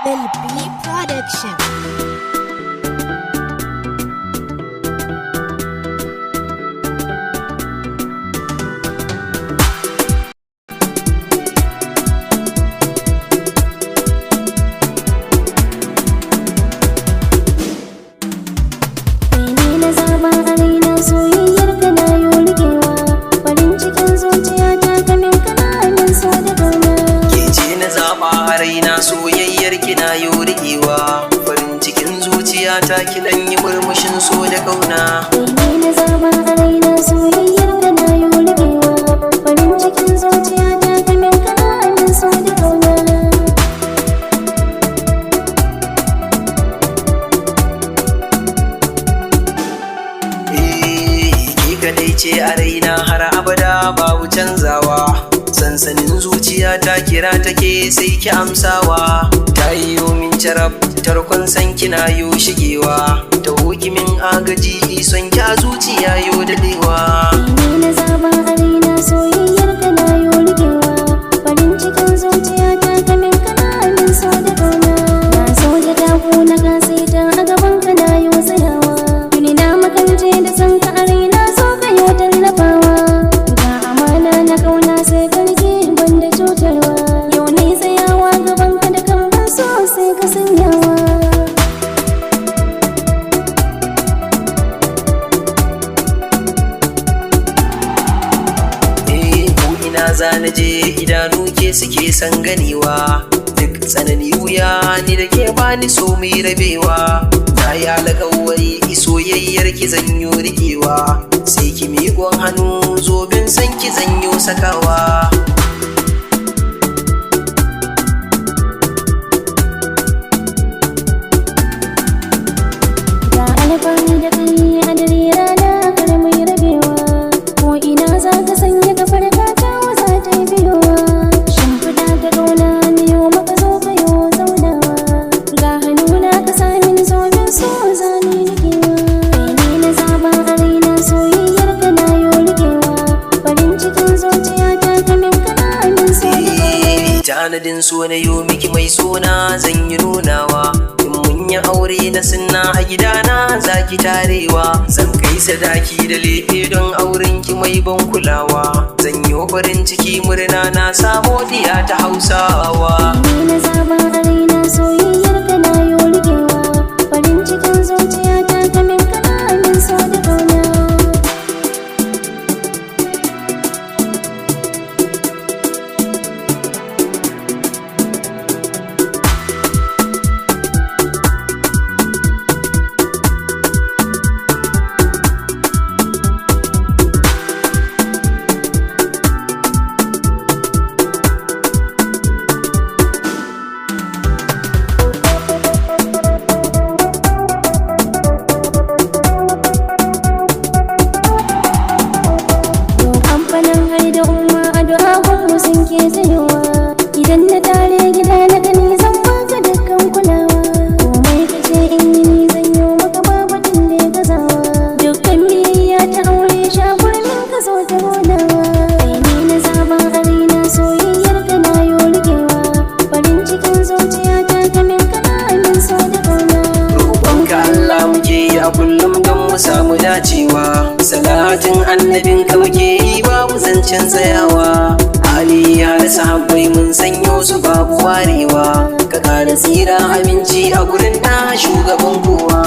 Lil B Production. Soyayyar kina yo rigewa farin cikin zuciya ta kidan yi murmushin so da kauna. Kai na zaba a raina soyayyar kana yo rigewa farin cikin zuciya ta kamin kana min so da kauna. Ki kadai ce a raina har abada babu canzawa. Sansanin zuciya ta kira take sai ki amsawa. Ta yi min carab tarkon san kina yo shigewa. Ta min agaji son ki a zuciya yo dadewa. Kai na zaba a raina soyayyar kana yo rigewa farin cikin zuciya ta kamin kana min so da kauna. Na so da dago na kasaita a gaban kana yo tsayawa. Tuni na makance da san ka a raina so ka yo tallafawa. Ga amana na kauna sai karje banda cutarwa. Yau ne tsayawa gaban ka da kan ban so sai ka sanyawa. Zana je idanu ke suke san ganewa duk tsanani wuya ni da ke bani so mai rabewa. Na yi alƙawari soyayyar ki zanyo rikewa sai ki miƙon hannu zobin san ki zanyo sakawa. Ga alfahari da kai a dare rana kar mai rabewa ko ina za ka sanya kafar ka tanadin so na yo miki mai sona zan yi nunawa. In mun yi aure na sunna a gidana zaki tarewa. Zan kai sadaki da lefe don auren ki mai ban kulawa. Zan yi farin ciki murna na samo diya ta Hausawa. Kai na zaba a raina soyayyar kana yo rigewa farin cikin zuciya ta kamin kana min so da kauna. Idan na tare gida na gani zan baka dukkan kulawa. Komai ka ce in yi ni zan yi maka babatin da ya gazawa. Dukkan biyayya ta aure shagulmin ka zo ta hodawa. Kai ne na zaba a raina soyayyar kana yo rigewa farin cikin zuciya ta kamin kana min so da kauna. Roƙonka Allah muke yi a kullum don mu samu dacewa. Salatin annabin ka muke yi babu zancen tsayawa. Ali ya da sahabbai mun sanyo su babu warewa. Ka ƙara tsira aminci a gurin na shugaban kowa.